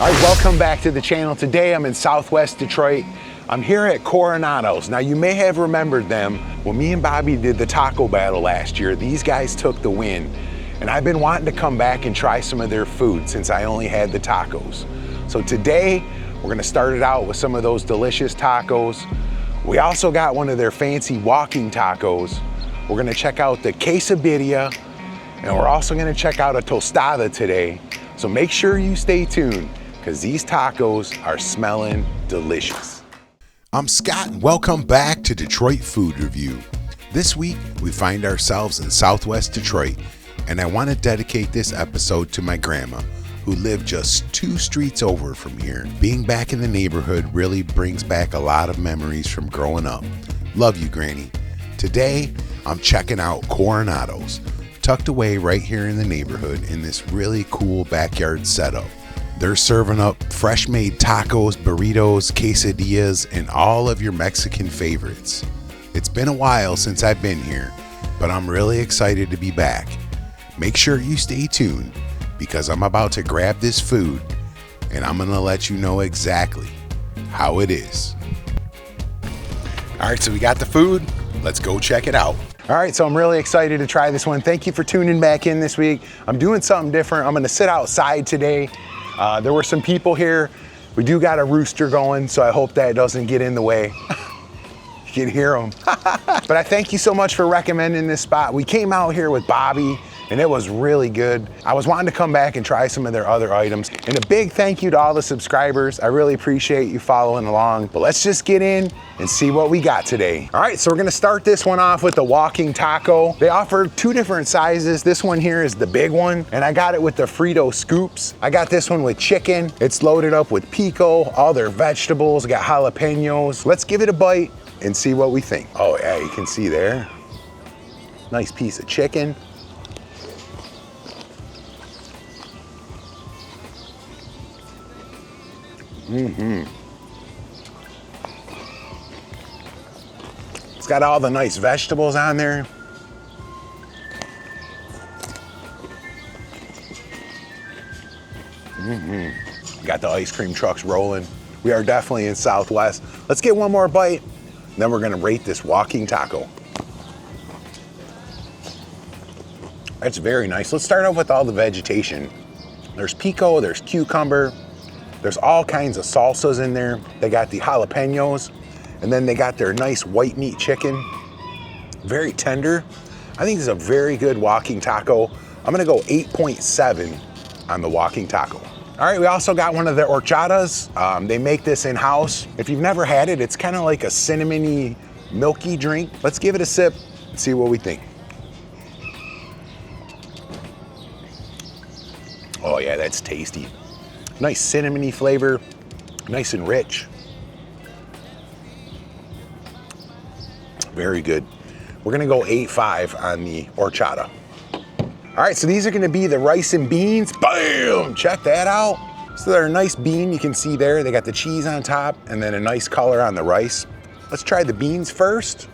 All right, welcome back to the channel. Today I'm in Southwest Detroit. I'm here at Coronados. Now you may have remembered them when me and Bobby did the taco battle last year. These guys took the win, and I've been wanting to come back and try some of their food since I only had the tacos. So today we're gonna start it out with some of those delicious tacos. We also got one of their fancy walking tacos. We're gonna check out the Quesabirria, and we're also gonna check out a tostada today. So make sure you stay tuned, because these tacos are smelling delicious. I'm Scott, and welcome back to Detroit Food Review. This week, we find ourselves in Southwest Detroit, and I want to dedicate this episode to my grandma, who lived just 2 streets over from here. Being back in the neighborhood really brings back a lot of memories from growing up. Love you, Granny. Today, I'm checking out Coronados, tucked away right here in the neighborhood in this really cool backyard setup. They're serving up fresh made tacos, burritos, quesadillas, and all of your Mexican favorites. It's been a while since I've been here, but I'm really excited to be back. Make sure you stay tuned, because I'm about to grab this food and I'm gonna let you know exactly how it is. All right, so we got the food. Let's go check it out. All right, so I'm really excited to try this one. Thank you for tuning back in this week. I'm doing something different. I'm gonna sit outside today. There were some people here. We do got a rooster going, so I hope that doesn't get in the way. You can hear them. But I thank you so much for recommending this spot. We came out here with Bobby, and it was really good. I was wanting to come back and try some of their other items. And a big thank you to all the subscribers. I really appreciate you following along. But let's just get in and see what we got today. All right, so we're gonna start this one off with the walking taco. They offer 2 different sizes. This one here is the big one, and I got it with the Frito scoops. I got this one with chicken. It's loaded up with pico, all their vegetables, got jalapenos. Let's give it a bite and see what we think. Oh yeah, you can see there. Nice piece of chicken. It's got all the nice vegetables on there. Got the ice cream trucks rolling. We are definitely in Southwest. Let's get one more bite, then we're gonna rate this walking taco. That's very nice. Let's start off with all the vegetation. There's pico, there's cucumber, there's all kinds of salsas in there. They got the jalapenos, and then they got their nice white meat chicken. Very tender. I think this is a very good walking taco. I'm gonna go 8.7 on the walking taco. All right, we also got one of their horchatas. They make this in-house. If you've never had it, it's kind of like a cinnamony, milky drink. Let's give it a sip and see what we think. Oh yeah, that's tasty. Nice cinnamony flavor, nice and rich. Very good. We're gonna go 8.5 on the horchata. All right, so these are gonna be the rice and beans. Bam, check that out. So they're a nice bean, you can see there. They got the cheese on top and then a nice color on the rice. Let's try the beans first.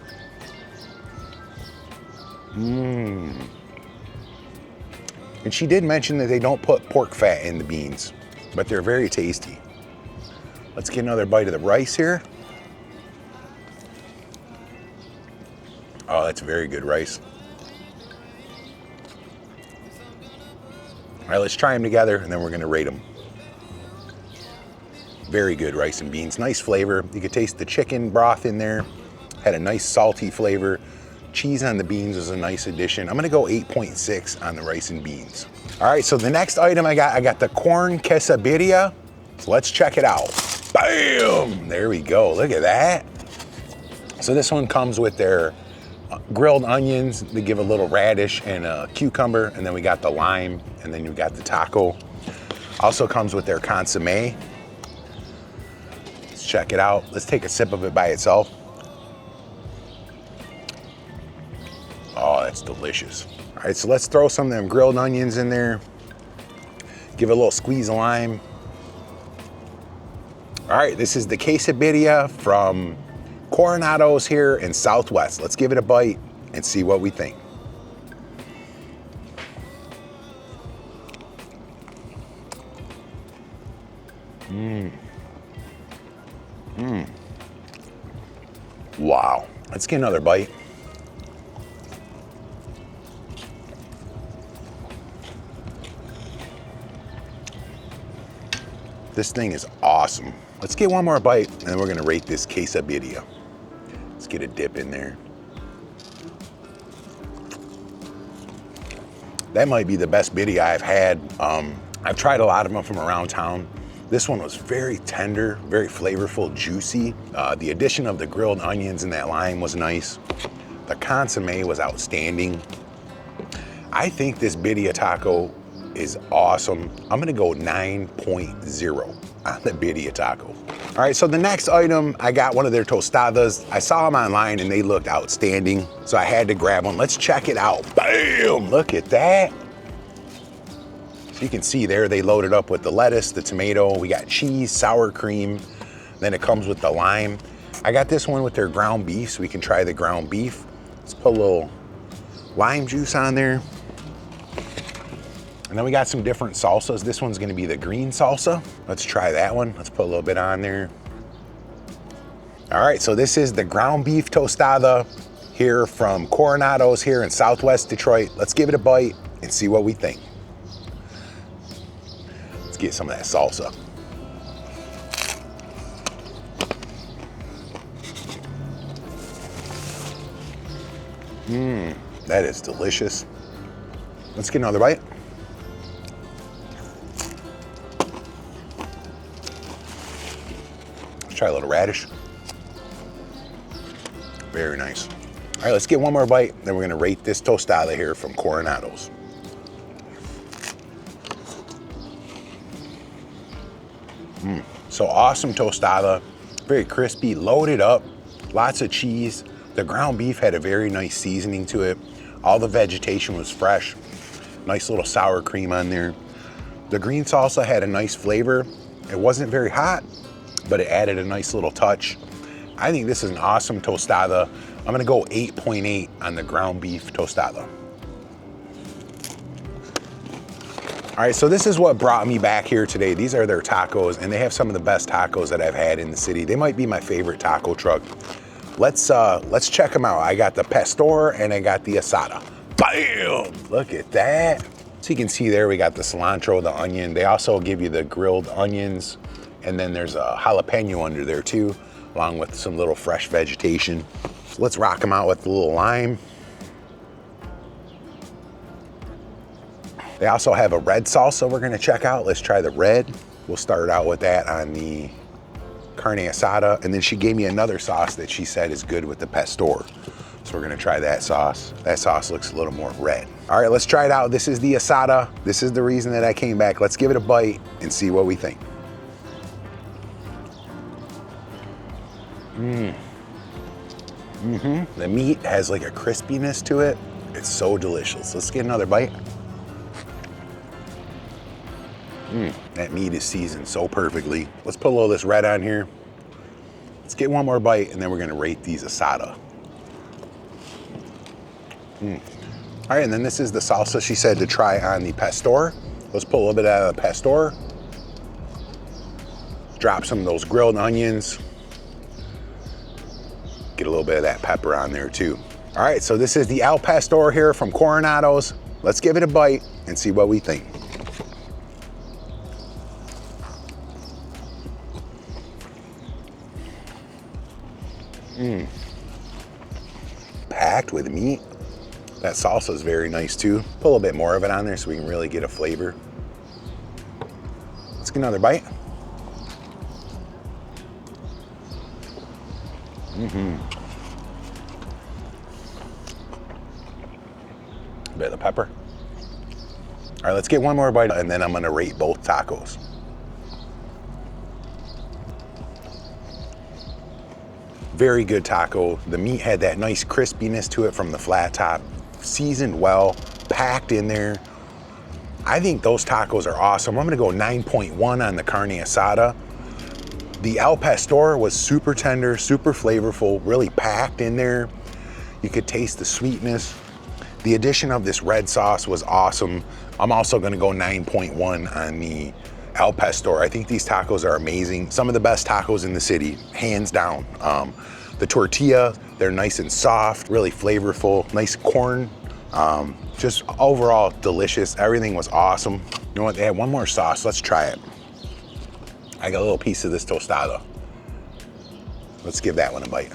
And she did mention that they don't put pork fat in the beans, but they're very tasty. Let's get another bite of the rice here. Oh, that's very good rice. All right, let's try them together and then we're gonna rate them. Very good rice and beans, nice flavor. You could taste the chicken broth in there. Had a nice salty flavor. Cheese on the beans is a nice addition. I'm gonna go 8.6 on the rice and beans. All right, so the next item I got the corn quesabirria. So let's check it out. Bam, there we go, look at that. So this one comes with their grilled onions. They give a little radish and a cucumber, and then we got the lime, and then you got the taco. Also comes with their consommé. Let's check it out. Let's take a sip of it by itself. Oh, that's delicious. All right, so let's throw some of them grilled onions in there. Give it a little squeeze of lime. All right, this is the Quesabirria from Coronados here in Southwest. Let's give it a bite and see what we think. Wow. Let's get another bite. This thing is awesome. Let's get one more bite and then we're gonna rate this quesabirria. Let's get a dip in there. That might be the best birria I've had. I've tried a lot of them from around town. This one was very tender, very flavorful, juicy. The addition of the grilled onions and that lime was nice. The consommé was outstanding. I think this birria taco is awesome. I'm gonna go 9.0 on the birria taco. All right, so the next item, I got one of their tostadas. I saw them online and they looked outstanding, so I had to grab one. Let's check it out. Bam, look at that. So you can see there, they loaded up with the lettuce, the tomato, we got cheese, sour cream, then it comes with the lime. I got this one with their ground beef, so we can try the ground beef. Let's put a little lime juice on there. And then we got some different salsas. This one's gonna be the green salsa. Let's try that one. Let's put a little bit on there. All right, so this is the ground beef tostada here from Coronados here in Southwest Detroit. Let's give it a bite and see what we think. Let's get some of that salsa. That is delicious. Let's get another bite. Try a little radish. Very nice. All right, let's get one more bite, then we're gonna rate this tostada here from Coronados. So awesome tostada, very crispy, loaded up, lots of cheese. The ground beef had a very nice seasoning to it. All the vegetation was fresh. Nice little sour cream on there. The green salsa had a nice flavor. It wasn't very hot, but it added a nice little touch. I think this is an awesome tostada. I'm gonna go 8.8 on the ground beef tostada. All right, so this is what brought me back here today. These are their tacos, and they have some of the best tacos that I've had in the city. They might be my favorite taco truck. Let's check them out. I got the pastor and I got the asada. Bam! Look at that. So you can see there, we got the cilantro, the onion. They also give you the grilled onions, and then there's a jalapeno under there too, along with some little fresh vegetation. So let's rock them out with a little lime. They also have a red salsa we're gonna check out. Let's try the red. We'll start out with that on the carne asada, and then she gave me another sauce that she said is good with the pastor. So we're gonna try that sauce. That sauce looks a little more red. All right, let's try it out. This is the asada. This is the reason that I came back. Let's give it a bite and see what we think. The meat has like a crispiness to it. It's so delicious. Let's get another bite. That meat is seasoned so perfectly. Let's put a little of this red on here. Let's get one more bite and then we're gonna rate these asada. All right, and then this is the salsa she said to try on the pastor. Let's pull a little bit out of the pastor. Drop some of those grilled onions. Get a little bit of that pepper on there too. All right, so this is the al pastor here from Coronados. Let's give it a bite and see what we think. Packed with meat. That salsa is very nice too. Put a little bit more of it on there so we can really get a flavor. Let's get another bite. A bit of the pepper. All right, let's get one more bite and then I'm gonna rate both tacos. Very good taco. The meat had that nice crispiness to it from the flat top. Seasoned well, packed in there. I think those tacos are awesome. I'm gonna go 9.1 on the carne asada. The al pastor was super tender, super flavorful, really packed in there. You could taste the sweetness. The addition of this red sauce was awesome. I'm also gonna go 9.1 on the El Pastor. I think these tacos are amazing. Some of the best tacos in the city, hands down. The tortilla, they're nice and soft, really flavorful, nice corn. Just overall delicious. Everything was awesome. You know what, they had one more sauce. Let's try it. I got a little piece of this tostada. Let's give that one a bite.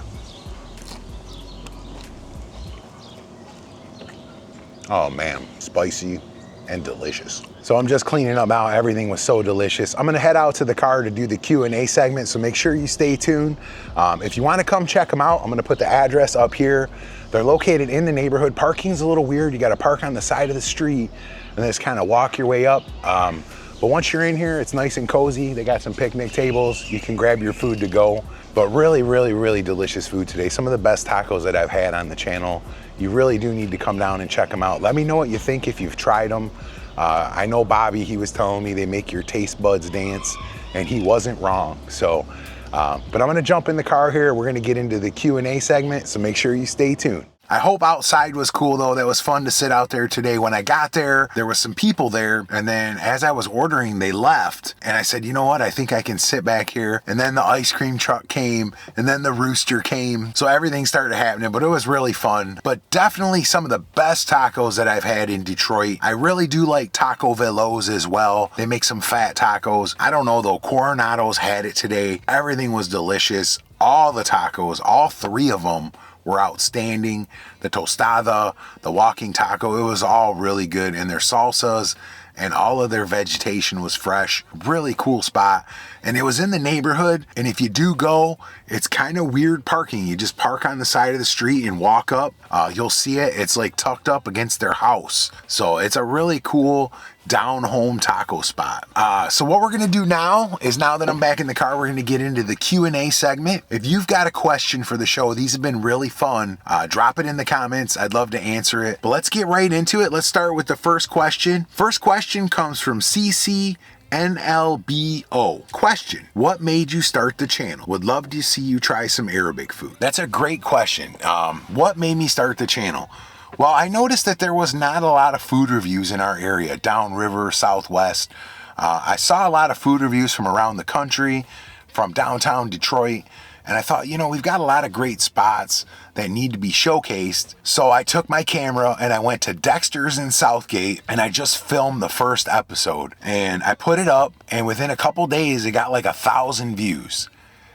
Oh man, spicy and delicious. So I'm just cleaning up now. Everything was so delicious. I'm gonna head out to the car to do the Q&A segment, so make sure you stay tuned. If you wanna come check them out, I'm gonna put the address up here. They're located in the neighborhood. Parking's a little weird. You gotta park on the side of the street and then just kind of walk your way up. But once you're in here, it's nice and cozy. They got some picnic tables. You can grab your food to go. But really, really, really delicious food today. Some of the best tacos that I've had on the channel. You really do need to come down and check them out. Let me know what you think if you've tried them. I know Bobby, he was telling me they make your taste buds dance, and he wasn't wrong. So, but I'm gonna jump in the car here. We're gonna get into the Q&A segment, so make sure you stay tuned. I hope outside was cool though. That was fun to sit out there today. When I got there, there was some people there, and then as I was ordering, they left. And I said, you know what? I think I can sit back here. And then the ice cream truck came, and then the rooster came. So everything started happening, but it was really fun. But definitely some of the best tacos that I've had in Detroit. I really do like Taco Veloz as well. They make some fat tacos. I don't know though, Coronados had it today. Everything was delicious. All the tacos, all three of them, were outstanding. The tostada, the walking taco, it was all really good. And their salsas and all of their vegetation was fresh. Really cool spot. And it was in the neighborhood. And if you do go, it's kind of weird parking. You just park on the side of the street and walk up. You'll see it. It's like tucked up against their house. So it's a really cool down home taco spot. So what we're gonna do now is, now that I'm back in the car, we're gonna get into the Q&A segment. If you've got a question for the show, these have been really fun. Drop it in the comments. I'd love to answer it. But let's get right into it. Let's start with the first question. First question comes from CC NLBO. Question: what made you start the channel? Would love to see you try some Arabic food. That's a great question. What made me start the channel? Well, I noticed that there was not a lot of food reviews in our area, downriver, southwest. I saw a lot of food reviews from around the country, from downtown Detroit, and I thought, you know, we've got a lot of great spots that need to be showcased. So I took my camera and I went to Dexter's in Southgate, and I just filmed the first episode, and I put it up, and within a couple days it got like 1,000 views.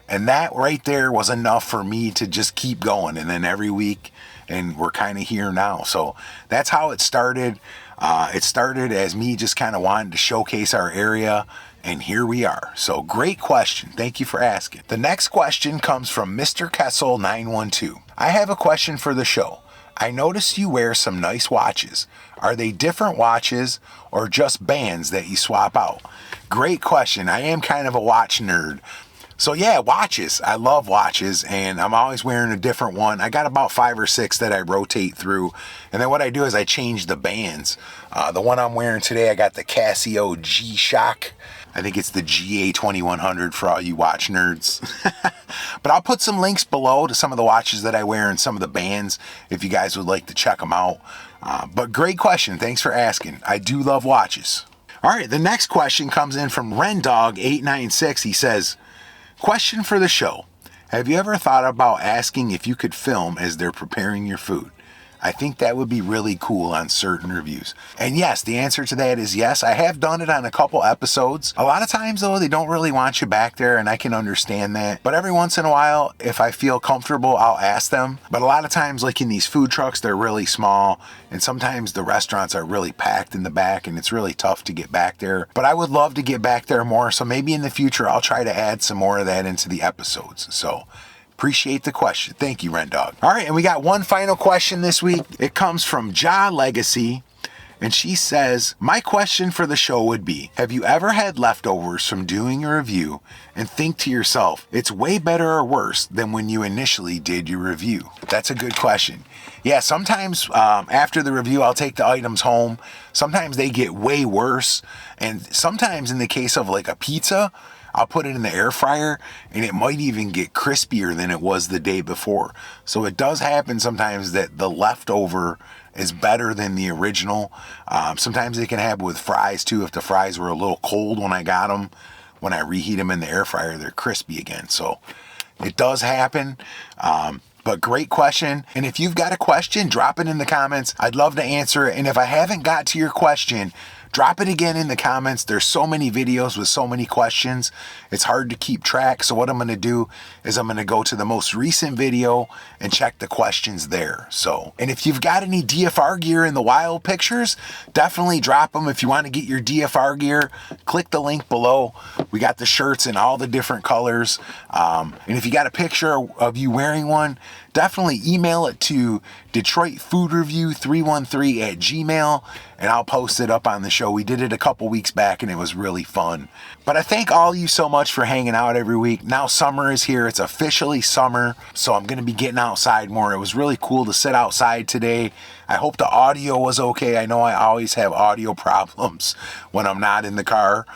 And that right there was enough for me to just keep going. And then every week, and we're kind of here now. So that's how it started. It started as me just kind of wanting to showcase our area, and here we are. So great question. Thank you for asking. The next question comes from Mr. Kessel 912. I have a question for the show. I noticed you wear some nice watches. Are they different watches or just bands that you swap out? Great question. I am kind of a watch nerd. So yeah, watches. I love watches, and I'm always wearing a different one. I got about 5 or 6 that I rotate through. And then what I do is I change the bands. The one I'm wearing today, I got the Casio G-Shock. I think it's the GA2100 for all you watch nerds. But I'll put some links below to some of the watches that I wear and some of the bands if you guys would like to check them out. But great question. Thanks for asking. I do love watches. All right, the next question comes in from Rendog896. He says, question for the show. Have you ever thought about asking if you could film as they're preparing your food? I think that would be really cool on certain reviews. And yes, the answer to that is yes. I have done it on a couple episodes. A lot of times though, they don't really want you back there, and I can understand that. But every once in a while, if I feel comfortable, I'll ask them. But a lot of times, like in these food trucks, they're really small. And sometimes the restaurants are really packed in the back, and it's really tough to get back there. But I would love to get back there more. So maybe in the future, I'll try to add some more of that into the episodes. So appreciate the question. Thank you, Rendog. All right, and we got one final question this week. It comes from Ja Legacy, and she says, my question for the show would be, have you ever had leftovers from doing a review and think to yourself, it's way better or worse than when you initially did your review? That's a good question. Yeah, sometimes after the review, I'll take the items home. Sometimes they get way worse, and sometimes in the case of like a pizza, I'll put it in the air fryer and it might even get crispier than it was the day before. So it does happen sometimes that the leftover is better than the original. Sometimes it can happen with fries too. If the fries were a little cold when I got them, when I reheat them in the air fryer, they're crispy again. So it does happen. But great question. And if you've got a question, drop it in the comments. I'd love to answer it. And if I haven't got to your question, drop it again in the comments. There's so many videos with so many questions. It's hard to keep track. So what I'm going to do is I'm going to go to the most recent video and check the questions there. So, and if you've got any DFR gear in the wild pictures, definitely drop them. If you want to get your DFR gear, click the link below. We got the shirts in all the different colors. And if you got a picture of you wearing one, definitely email it to DetroitFoodReview313@gmail.com and I'll post it up on the show. We did it a couple weeks back and it was really fun. But I thank all you so much for hanging out every week. Now summer is here. It's officially summer, so I'm going to be getting outside more. It was really cool to sit outside today. I hope the audio was okay. I know I always have audio problems when I'm not in the car.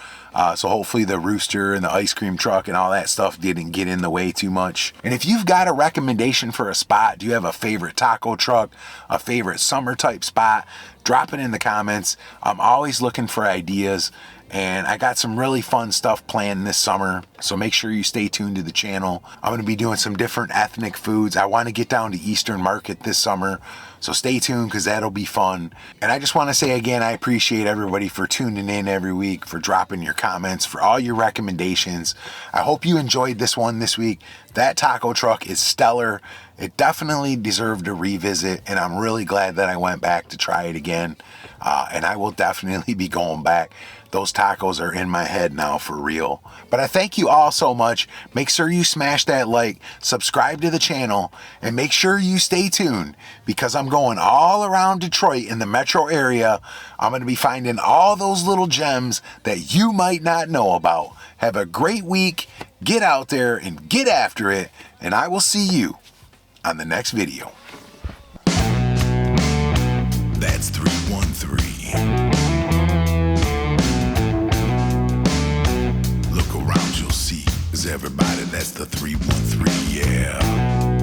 So hopefully the rooster and the ice cream truck and all that stuff didn't get in the way too much. And if you've got a recommendation for a spot, do you have a favorite taco truck, a favorite summer type spot? Drop it in the comments. I'm always looking for ideas. And I got some really fun stuff planned this summer, so make sure you stay tuned to the channel. I'm going to be doing some different ethnic foods. I want to get down to Eastern Market this summer, so stay tuned because that'll be fun. And I just want to say again, I appreciate everybody for tuning in every week, for dropping your comments, for all your recommendations. I hope you enjoyed this one this week. That taco truck is stellar. It definitely deserved a revisit, and I'm really glad that I went back to try it again. And I will definitely be going back. Those tacos are in my head now for real. But I thank you all so much. Make sure you smash that like, subscribe to the channel, and make sure you stay tuned because I'm going all around Detroit in the metro area. I'm going to be finding all those little gems that you might not know about. Have a great week. Get out there and get after it. And I will see you on the next video. That's 313. Look around, you'll see. Is everybody, that's the 313, yeah.